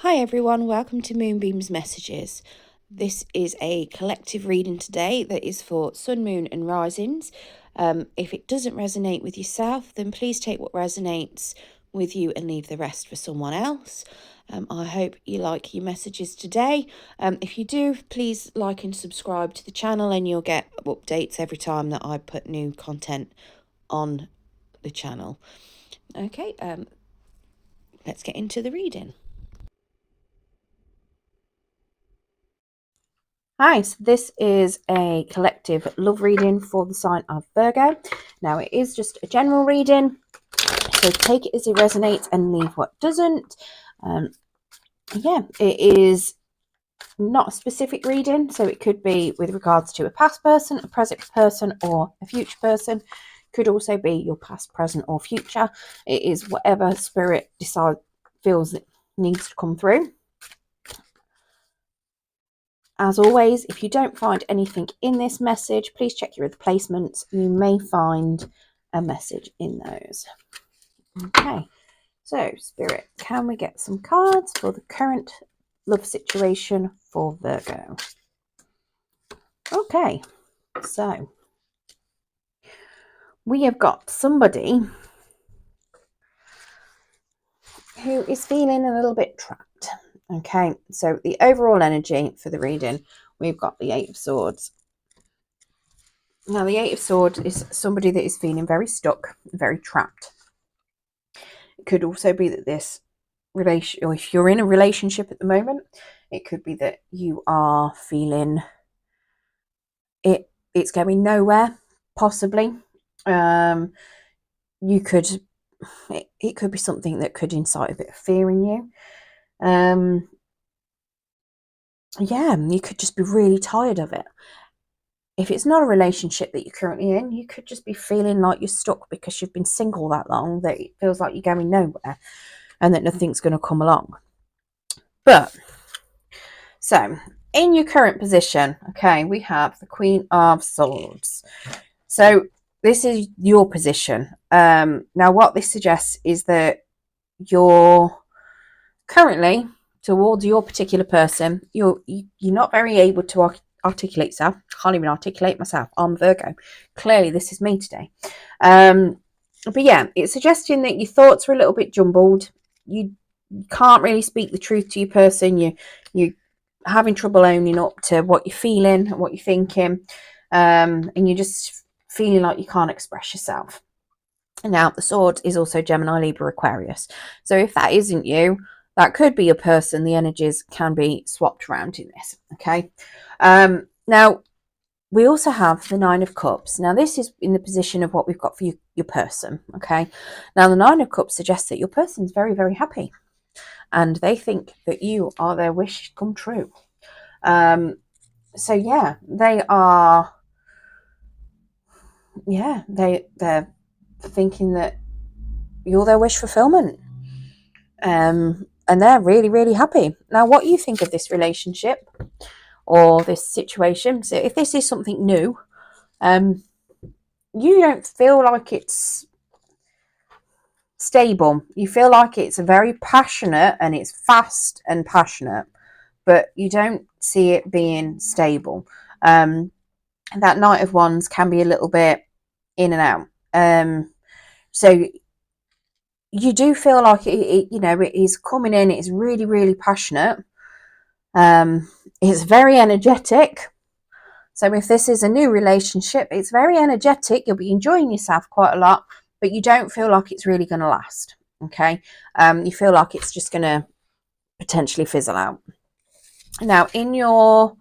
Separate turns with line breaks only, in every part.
Hi everyone, welcome to Moonbeam's Messages. This is a collective reading today that is for Sun, Moon and Risings. If it doesn't resonate with yourself, then please take what resonates with you and leave the rest for someone else. I hope you like your messages today. If you do, please like and subscribe to the channel and you'll get updates every time that I put new content on the channel. Okay, let's get into the reading. Hi, so this is a collective love reading for the sign of Virgo. Now, it is just a general reading, so take it as it resonates and leave what doesn't. It is not a specific reading, so it could be with regards to a past person, a present person, or a future person. Could also be your past, present, or future. It is whatever spirit feels it needs to come through. As always, if you don't find anything in this message, please check your other placements. You may find a message in those. Okay, so Spirit, can we get some cards for the current love situation for Virgo? Okay, so we have got somebody who is feeling a little bit trapped. Okay, so the overall energy for the reading, we've got the Eight of Swords. Now, the Eight of Swords is somebody that is feeling very stuck, very trapped. It could also be that this relation, or if you're in a relationship at the moment, it could be that you are feeling it's going nowhere, possibly. You could, it could be something that could incite a bit of fear in you. You could just be really tired of it. If it's not a relationship that you're currently in, you could just be feeling like you're stuck because you've been single that long, that it feels like you're going nowhere and that nothing's going to come along. But, so, in your current position, okay, we have the Queen of Swords. So, this is your position. Now, what this suggests is that you're currently, towards your particular person, you're not very able to articulate yourself. Can't even articulate myself. I'm Virgo. Clearly, this is me today. But yeah, it's suggesting that your thoughts are a little bit jumbled. You can't really speak the truth to your person. You're having trouble owning up to what you're feeling and what you're thinking. And you're just feeling like you can't express yourself. Now, the sword is also Gemini, Libra, Aquarius. So if that isn't you, that could be a person. The energies can be swapped around in this. Okay. Now, we also have the Nine of Cups. Now, this is in the position of what we've got for your person. Okay. Now, the Nine of Cups suggests that your person's very, very happy. And they think that you are their wish come true. So yeah, they are. Yeah, they're thinking that you're their wish fulfillment. And they're really, really happy. Now, what you think of this relationship or this situation? So, if this is something new, you don't feel like it's stable. You feel like it's very passionate and it's fast and passionate, but you don't see it being stable. That Knight of Wands can be a little bit in and out. So you do feel like it is coming in. It's really, really passionate. It's very energetic. So if this is a new relationship, it's very energetic. You'll be enjoying yourself quite a lot, but you don't feel like it's really going to last. Okay. You feel like it's just going to potentially fizzle out. Now, in your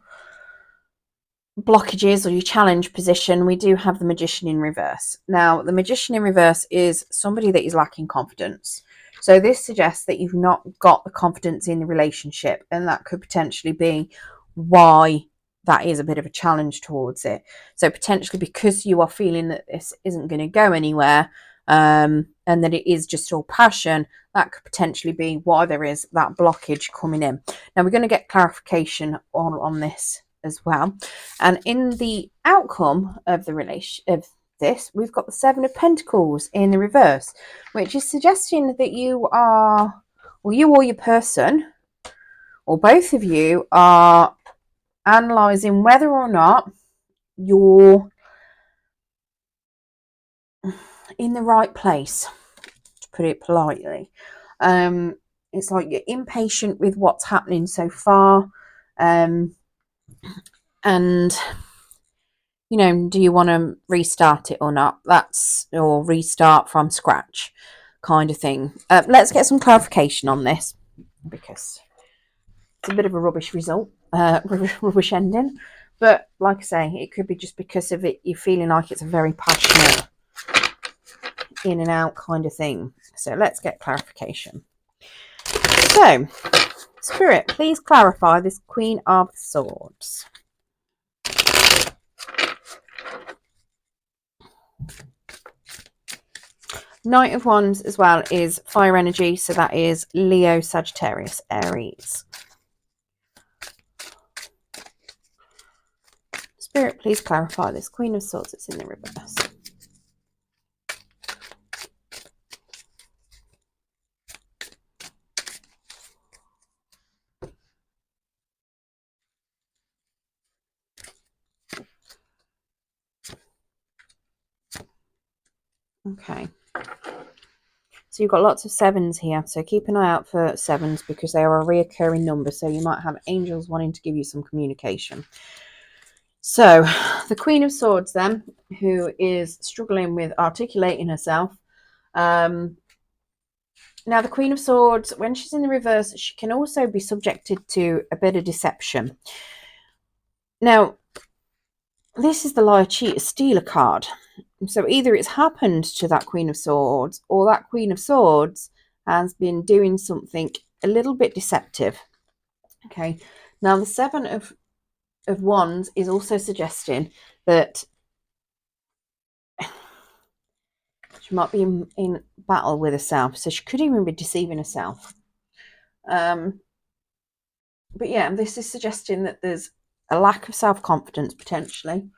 blockages or your challenge position, we do have the Magician in reverse. Now, the Magician in reverse is somebody that is lacking confidence. So this suggests that you've not got the confidence in the relationship, and that could potentially be why that is a bit of a challenge towards it. So potentially because you are feeling that this isn't going to go anywhere, and that it is just all passion, that could potentially be why there is that blockage coming in. Now, we're going to get clarification on this as well. And in the outcome of the relation of this, we've got the Seven of Pentacles in the reverse, which is suggesting that you are, or you or your person, or both of you are analysing whether or not you're in the right place, to put it politely. It's like you're impatient with what's happening so far, and you know, do you want to restart it or not? Or restart from scratch kind of thing. Let's get some clarification on this, because it's a bit of a rubbish result, rubbish ending. But like I say, it could be just because of it, you're feeling like it's a very passionate in and out kind of thing. So let's get clarification. So, Spirit, please clarify this Queen of Swords. Knight of Wands as well is fire energy, so that is Leo, Sagittarius, Aries. Spirit, please clarify this Queen of Swords that's in the reverse. Okay. So you've got lots of sevens here, so keep an eye out for sevens because they are a reoccurring number, so you might have angels wanting to give you some communication. So the Queen of Swords then, who is struggling with articulating herself. Now the Queen of Swords, when she's in the reverse, she can also be subjected to a bit of deception. Now, this is the liar, cheater, stealer card. So either it's happened to that Queen of Swords, or that Queen of Swords has been doing something a little bit deceptive. Okay, now the Seven of Wands is also suggesting that she might be in battle with herself, so she could even be deceiving herself. But yeah, this is suggesting that there's a lack of self-confidence potentially,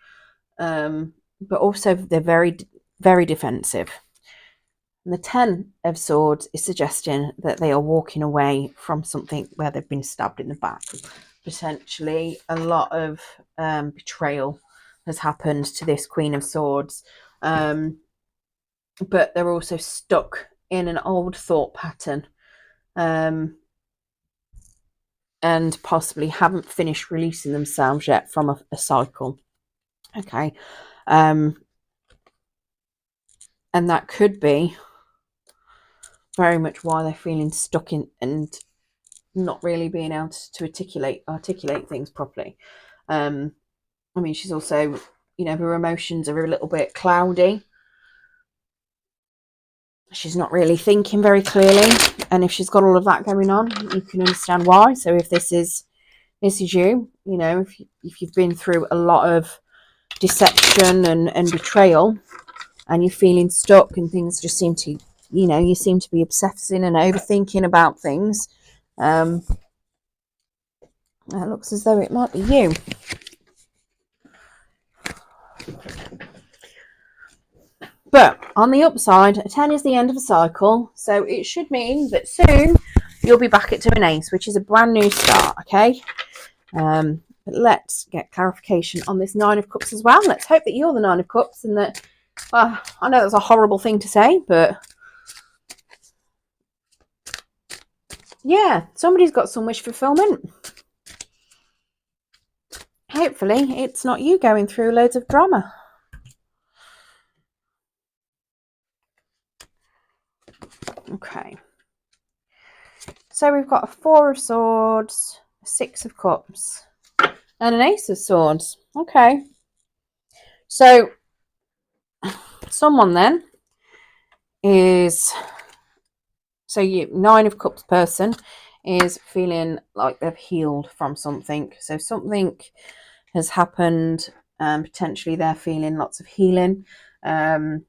but also they're very, very defensive. And the Ten of Swords is suggesting that they are walking away from something where they've been stabbed in the back. Potentially a lot of betrayal has happened to this Queen of Swords, but they're also stuck in an old thought pattern, and possibly haven't finished releasing themselves yet from a cycle. Okay, and that could be very much why they're feeling stuck in and not really being able to articulate things properly. I mean, she's also, you know, her emotions are a little bit cloudy. She's not really thinking very clearly, and if she's got all of that going on, you can understand why. So if this is you, you know, if you've been through a lot of deception and betrayal, and you're feeling stuck and things just seem to, you know, you seem to be obsessing and overthinking about things, it looks as though it might be you. But on the upside, a 10 is the end of a cycle, so it should mean that soon you'll be back at 2 and ace, which is a brand new start, okay? But let's get clarification on this 9 of Cups as well. Let's hope that you're the 9 of Cups and that, well, I know that's a horrible thing to say, but yeah, somebody's got some wish fulfillment. Hopefully it's not you going through loads of drama. Okay, so we've got a 4 of Swords, a 6 of Cups, and an Ace of Swords. Okay, so someone then is, so you 9 of Cups person is feeling like they've healed from something. So something has happened, and potentially they're feeling lots of healing. They're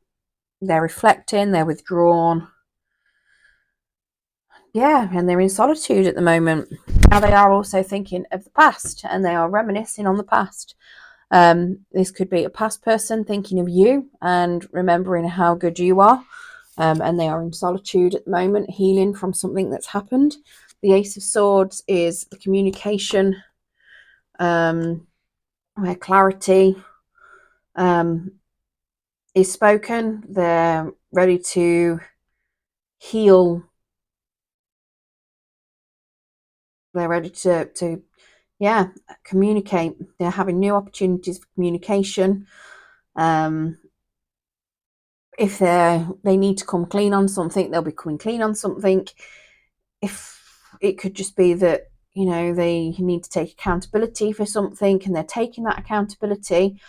reflecting, they're withdrawn. Yeah, and they're in solitude at the moment. Now they are also thinking of the past, and they are reminiscing on the past. This could be a past person thinking of you and remembering how good you are, and they are in solitude at the moment, healing from something that's happened. The Ace of Swords is the communication, where clarity is spoken. They're ready to heal. They're ready to communicate. They're having new opportunities for communication. If they need to come clean on something, they'll be coming clean on something. If it could just be that, you know, they need to take accountability for something and they're taking that accountability.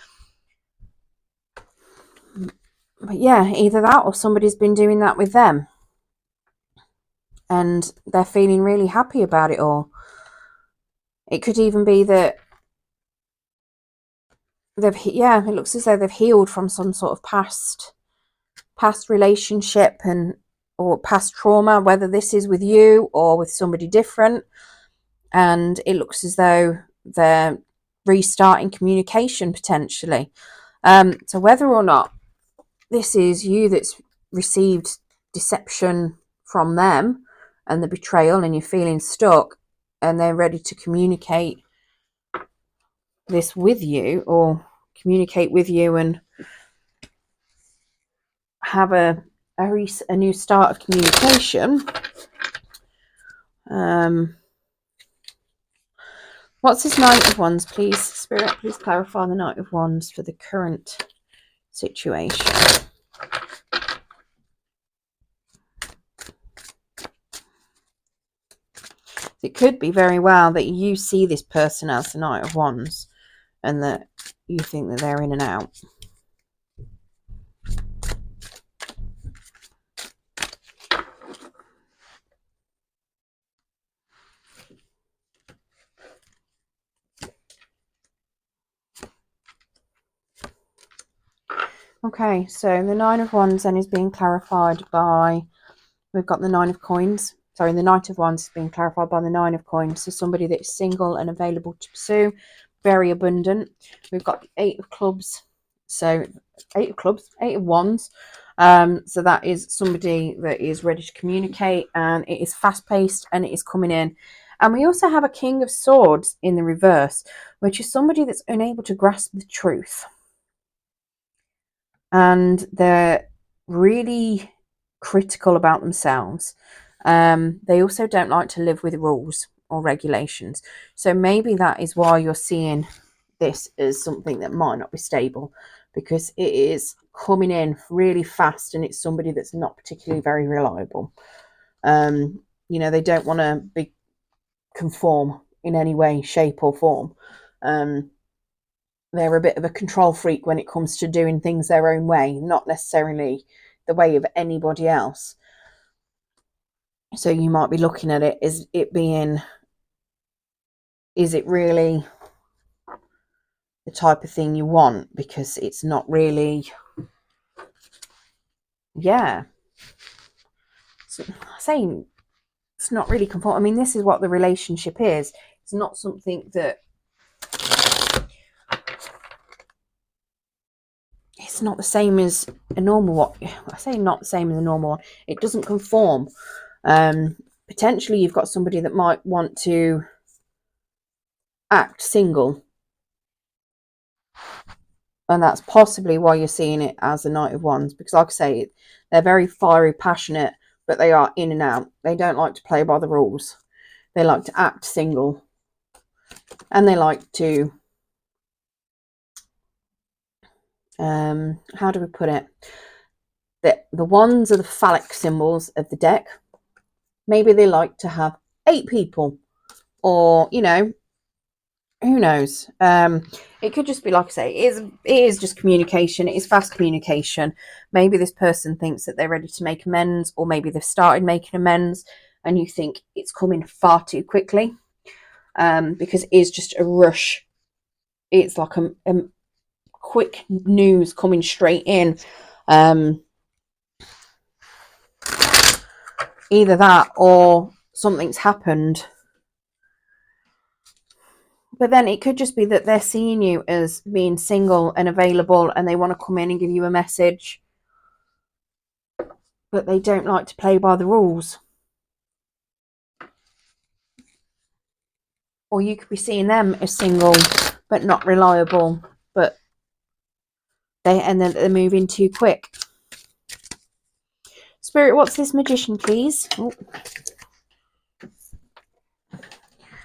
But yeah, either that or somebody's been doing that with them and they're feeling really happy about it all. It could even be that it looks as though they've healed from some sort of past relationship or past trauma, whether this is with you or with somebody different. And it looks as though they're restarting communication potentially. So whether or not this is you that's received deception from them and the betrayal and you're feeling stuck and they're ready to communicate this with you or communicate with you and have a new start of communication. What's this Knight of Wands, please? Spirit, please clarify the Knight of Wands for the current situation. It could be very well that you see this person as the Knight of Wands and that you think that they're in and out. Okay, so the Nine of Wands then is being clarified by, we've got the Nine of Coins. Sorry, the Knight of Wands is being clarified by the Nine of Coins. So somebody that is single and available to pursue, very abundant. We've got the Eight of Clubs. So Eight of Wands. So that is somebody that is ready to communicate and it is fast-paced and it is coming in. And we also have a King of Swords in the reverse, which is somebody that's unable to grasp the truth. And they're really critical about themselves. They also don't like to live with rules or regulations. So maybe that is why you're seeing this as something that might not be stable, because it is coming in really fast and it's somebody that's not particularly very reliable. You know, they don't want to conform in any way, shape or form. They're a bit of a control freak when it comes to doing things their own way, not necessarily the way of anybody else. So you might be looking at it as it being, is it really the type of thing you want? Because it's not really, so I'm saying it's not really conform. I mean, this is what the relationship is. It's not something that, it's not the same as a normal one. I say not the same as a normal one. It doesn't conform. Potentially you've got somebody that might want to act single. And that's possibly why you're seeing it as a Knight of Wands. Because like I say, they're very fiery, passionate, but they are in and out. They don't like to play by the rules. They like to act single. And they like to, how do we put it? The wands are the phallic symbols of the deck. Maybe they like to have 8 people. Or, you know, who knows? It could just be, like I say, it is just communication. It is fast communication. Maybe this person thinks that they're ready to make amends, or maybe they've started making amends and you think it's coming far too quickly, because it is just a rush. It's like a quick news coming straight in. Either that or something's happened. But then it could just be that they're seeing you as being single and available and they want to come in and give you a message. But they don't like to play by the rules. or you could be seeing them as single but not reliable, but then they're moving too quick. Spirit, what's this Magician, please? Oh.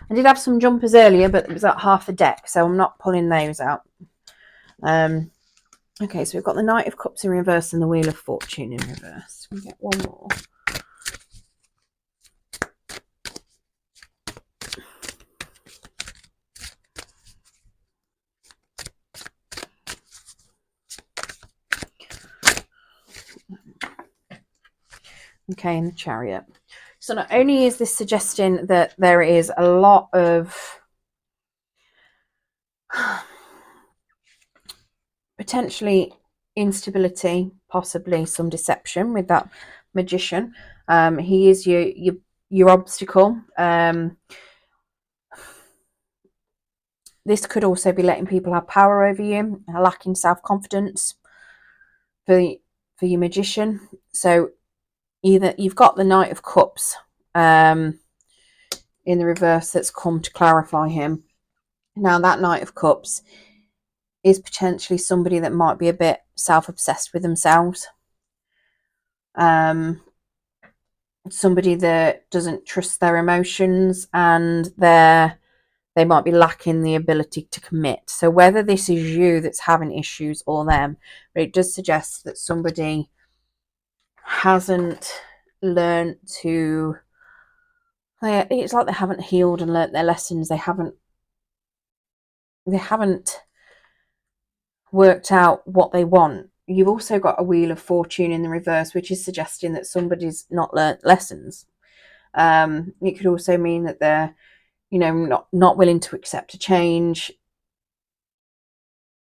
I did have some jumpers earlier, but it was at half a deck, so I'm not pulling those out. Okay, so we've got the Knight of Cups in reverse and the Wheel of Fortune in reverse. We get one more. Okay, and the Chariot. So not only is this suggesting that there is a lot of potentially instability, possibly some deception with that Magician. He is your obstacle. This could also be letting people have power over you, lacking self-confidence for your Magician. So either you've got the Knight of Cups in the reverse that's come to clarify him. Now that Knight of Cups is potentially somebody that might be a bit self-obsessed with themselves. Somebody that doesn't trust their emotions, and they might be lacking the ability to commit. So whether this is you that's having issues or them, but it does suggest that somebody hasn't learned to, it's like they haven't healed and learnt their lessons. They haven't worked out what they want. You've also got a Wheel of Fortune in the reverse, which is suggesting that somebody's not learnt lessons. It could also mean that they're, not willing to accept a change.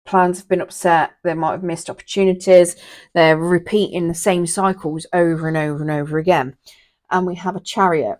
Plans have been upset. They might have missed opportunities. They're repeating the same cycles over and over and over again. And we have a Chariot.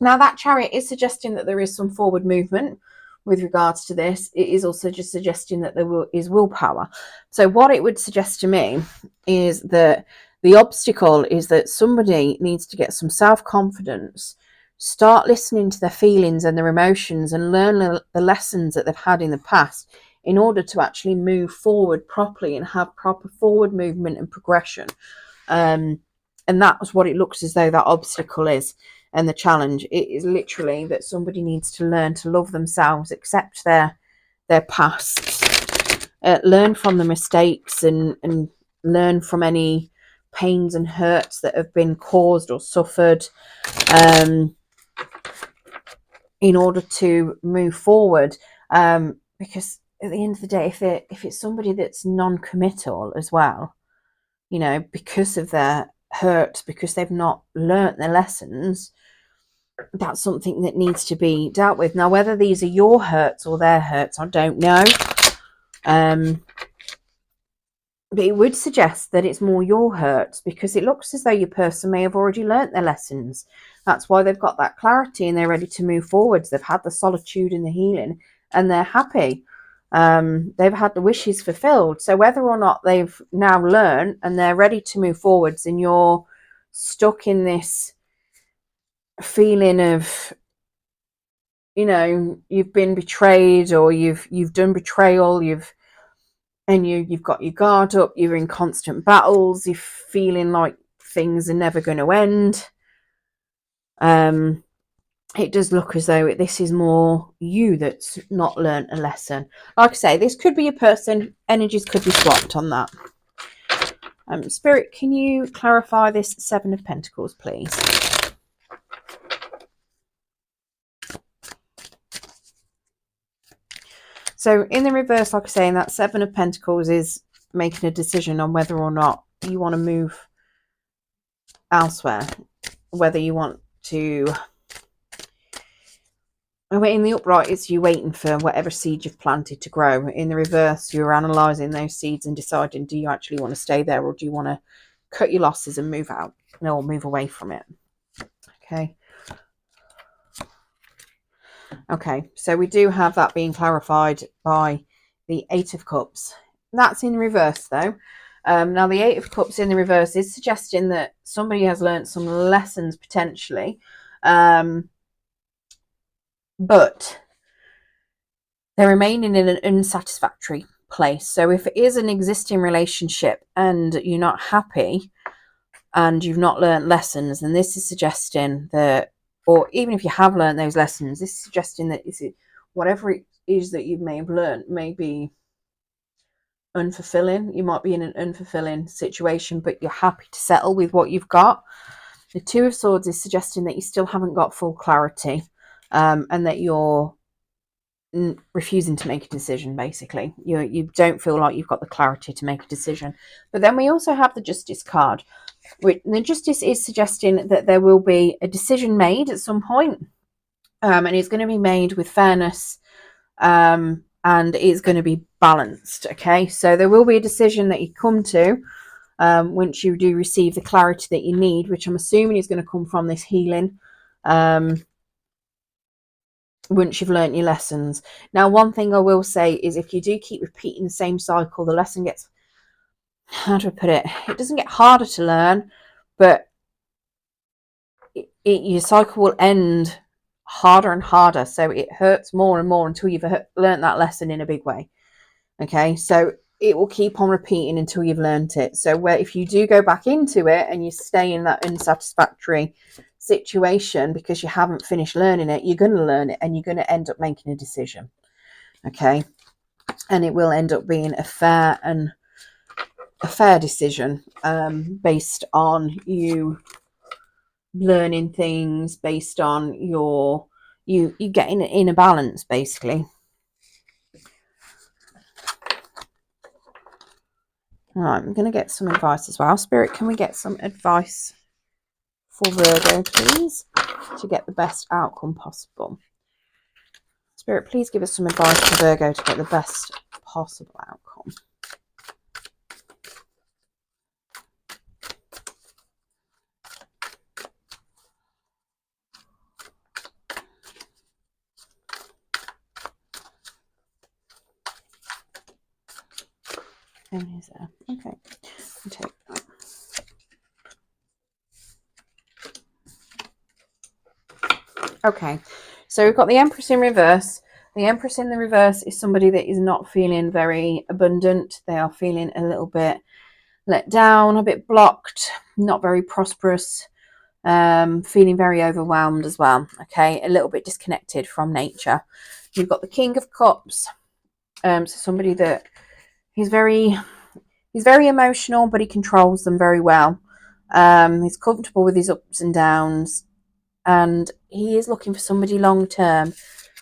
Now that Chariot is suggesting that there is some forward movement with regards to this. It is also just suggesting that there is willpower. So what it would suggest to me is that the obstacle is that somebody needs to get some self-confidence, start listening to their feelings and their emotions, and learn the lessons that they've had in the past in order to actually move forward properly and have proper forward movement and progression. And that's what it looks as though that obstacle is. And the challenge, it is literally that somebody needs to learn to love themselves, accept their past, learn from the mistakes, and learn from any pains and hurts that have been caused or suffered, in order to move forward. Because at the end of the day, if it's somebody that's non-committal as well, because of their hurt, because they've not learnt their lessons, that's something that needs to be dealt with. Now, whether these are your hurts or their hurts, I don't know. But it would suggest that it's more your hurts, because it looks as though your person may have already learnt their lessons. That's why they've got that clarity and they're ready to move forwards. They've had the solitude and the healing, and they're happy. They've had the wishes fulfilled. So whether or not they've now learned and they're ready to move forwards, and you're stuck in this feeling of, you've been betrayed, or you've done betrayal, you've got your guard up, you're in constant battles, you're feeling like things are never going to end. It does look as though this is more you that's not learnt a lesson. Like I say, this could be a person. Energies could be swapped on that. Spirit, can you clarify this Seven of Pentacles, please? So in the reverse, like I say, that Seven of Pentacles is making a decision on whether or not you want to move elsewhere, whether you want to. In the upright, it's you waiting for whatever seed you've planted to grow. In the reverse, you're analysing those seeds and deciding, do you actually want to stay there, or do you want to cut your losses and move out? No, or move away from it. Okay, so we do have that being clarified by the Eight of Cups. That's in reverse, though. Now, the Eight of Cups in the reverse is suggesting that somebody has learned some lessons, potentially. But they're remaining in an unsatisfactory place. So if it is an existing relationship and you're not happy and you've not learned lessons, then this is suggesting that, or even if you have learned those lessons, this is suggesting that whatever it is that you may have learned may be unfulfilling. You might be in an unfulfilling situation, but you're happy to settle with what you've got. The Two of Swords is suggesting that you still haven't got full clarity, and that you're refusing to make a decision. Basically, you don't feel like you've got the clarity to make a decision. But then we also have the Justice card, which the Justice is suggesting that there will be a decision made at some point, and it's going to be made with fairness, and it's going to be balanced. Okay, so there will be a decision that you come to once you do receive the clarity that you need, which I'm assuming is going to come from this healing, once you've learnt your lessons. Now, one thing I will say is if you do keep repeating the same cycle, the lesson gets, how do I put it? It doesn't get harder to learn, but your cycle will end harder and harder. So it hurts more and more until you've learnt that lesson in a big way. Okay, so it will keep on repeating until you've learnt it. So if you do go back into it and you stay in that unsatisfactory situation because you haven't finished learning it, you're going to learn it and you're going to end up making a decision. Okay, and it will end up being a fair decision, based on you learning things, based on you getting it in a balance, basically. All right, I'm going to get some advice as well. Spirit, can we get some advice for Virgo, please, to get the best outcome possible? Spirit, please give us some advice for Virgo to get the best possible outcome. And here's there. Okay, I'll take that. Okay, so we've got the Empress in reverse. The Empress in the reverse is somebody that is not feeling very abundant. They are feeling a little bit let down, a bit blocked, not very prosperous, feeling very overwhelmed as well. Okay, a little bit disconnected from nature. You've got the King of Cups, so somebody that he's very emotional, but he controls them very well. He's comfortable with his ups and downs, and he is looking for somebody long term.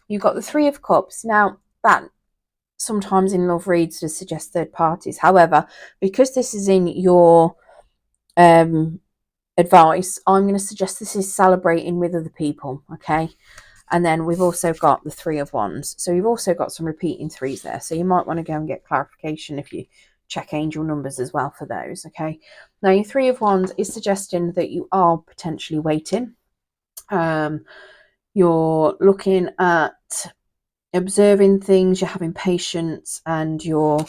You've got the Three of Cups. Now, that sometimes in love reads to suggest third parties. However, because this is in your advice, I'm going to suggest this is celebrating with other people. Okay, and then we've also got the Three of Wands. So you've also got some repeating threes there. So you might want to go and get clarification if you check angel numbers as well for those. Okay, now your Three of Wands is suggesting that you are potentially waiting. You're looking at observing things, you're having patience, and you're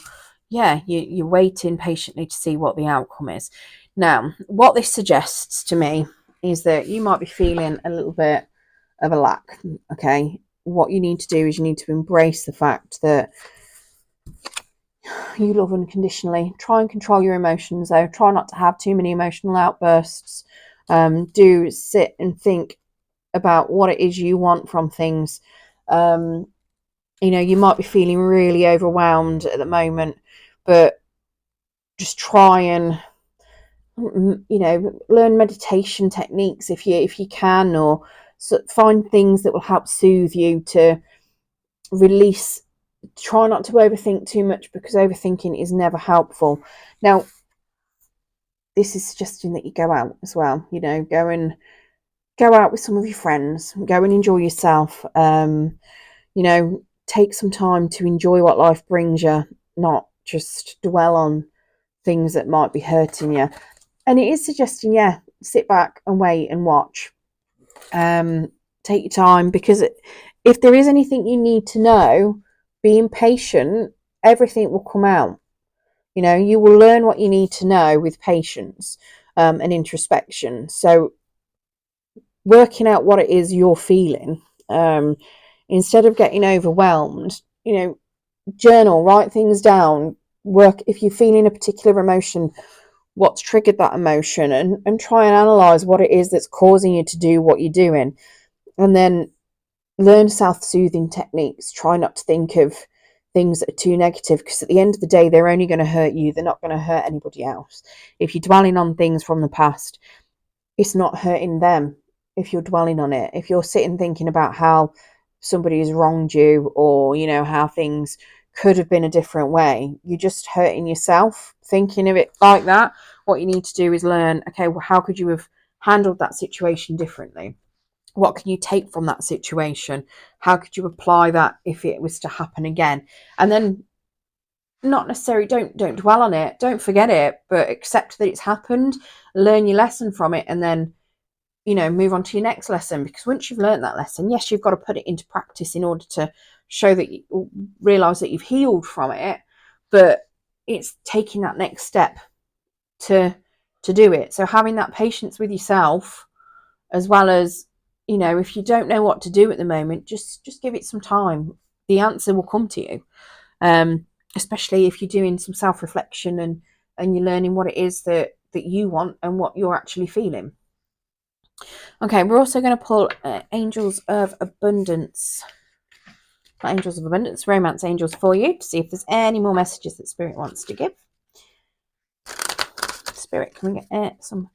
waiting patiently to see what the outcome is. Now, what this suggests to me is that you might be feeling a little bit of a lack. Okay, what you need to do is you need to embrace the fact that you love unconditionally. Try and control your emotions, though. Try not to have too many emotional outbursts. Do sit and think about what it is you want from things. You might be feeling really overwhelmed at the moment, but just try and learn meditation techniques if you can, or find things that will help soothe you to release. Try not to overthink too much, because overthinking is never helpful. Now, this is suggesting that you go out as well. Go out with some of your friends, go and enjoy yourself. Take some time to enjoy what life brings you, not just dwell on things that might be hurting you. And it is suggesting, sit back and wait and watch. Take your time, because if there is anything you need to know, being patient, everything will come out. You will learn what you need to know with patience, and introspection. So working out what it is you're feeling, instead of getting overwhelmed, journal, write things down, work if you're feeling a particular emotion, what's triggered that emotion, and try and analyze what it is that's causing you to do what you're doing. And then learn self-soothing techniques. Try not to think of things that are too negative, because at the end of the day, they're only going to hurt you. They're not going to hurt anybody else. If you're dwelling on things from the past, it's not hurting them. If you're dwelling on it, if you're sitting thinking about how somebody has wronged you, or how things could have been a different way, you're just hurting yourself thinking of it like that. What you need to do is learn, okay, well, how could you have handled that situation differently? What can you take from that situation? How could you apply that if it was to happen again? And then not necessarily don't dwell on it, don't forget it, but accept that it's happened, learn your lesson from it, and then move on to your next lesson. Because once you've learned that lesson, yes, you've got to put it into practice in order to show that you realize that you've healed from it, but it's taking that next step to do it. So having that patience with yourself, as well as if you don't know what to do at the moment, just give it some time. The answer will come to you, especially if you're doing some self-reflection and you're learning what it is that you want and what you're actually feeling. Okay, we're also going to pull angels of abundance. Not angels of abundance, romance angels for you, to see if there's any more messages that Spirit wants to give. Spirit, can we get some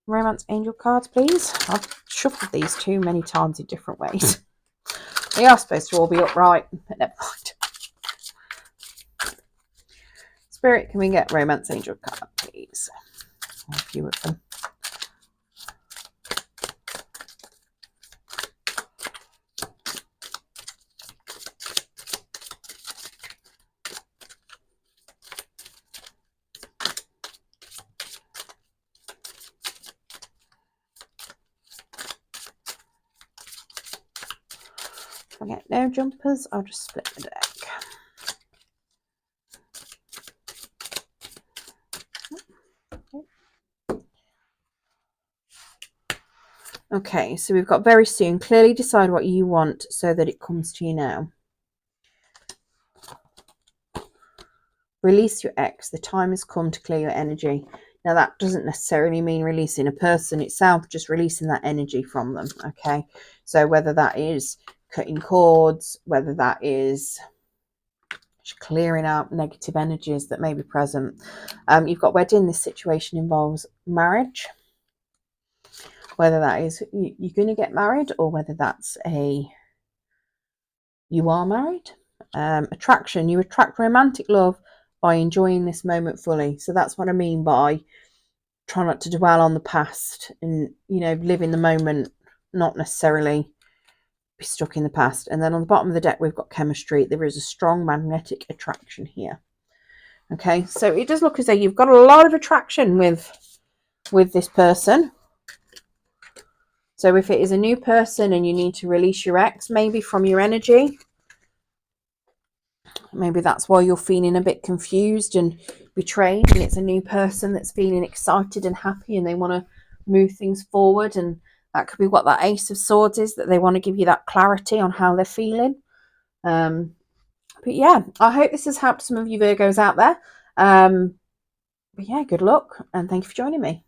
romance angel cards, please? I've shuffled these too many times in different ways. They are supposed to all be upright, but never mind. Spirit, can we get romance angel card, please? A few of them. If I get no jumpers, I'll just split the deck. Okay, so we've got very soon. Clearly decide what you want so that it comes to you now. Release your ex. The time has come to clear your energy. Now, that doesn't necessarily mean releasing a person itself, just releasing that energy from them, okay? So whether that is cutting cords, whether that is just clearing out negative energies that may be present. You've got wedding. This situation involves marriage. Whether that is you're going to get married, or whether that's you are married. Attraction. You attract romantic love by enjoying this moment fully. So that's what I mean by try not to dwell on the past and, live in the moment, not necessarily be stuck in the past. And then on the bottom of the deck, we've got chemistry. There is a strong magnetic attraction here. Okay, so it does look as though you've got a lot of attraction with this person. So if it is a new person and you need to release your ex, maybe from your energy, maybe that's why you're feeling a bit confused and betrayed, and it's a new person that's feeling excited and happy and they want to move things forward, and that could be what that Ace of Swords is, that they want to give you that clarity on how they're feeling. But yeah, I hope this has helped some of you Virgos out there. But yeah, good luck and thank you for joining me.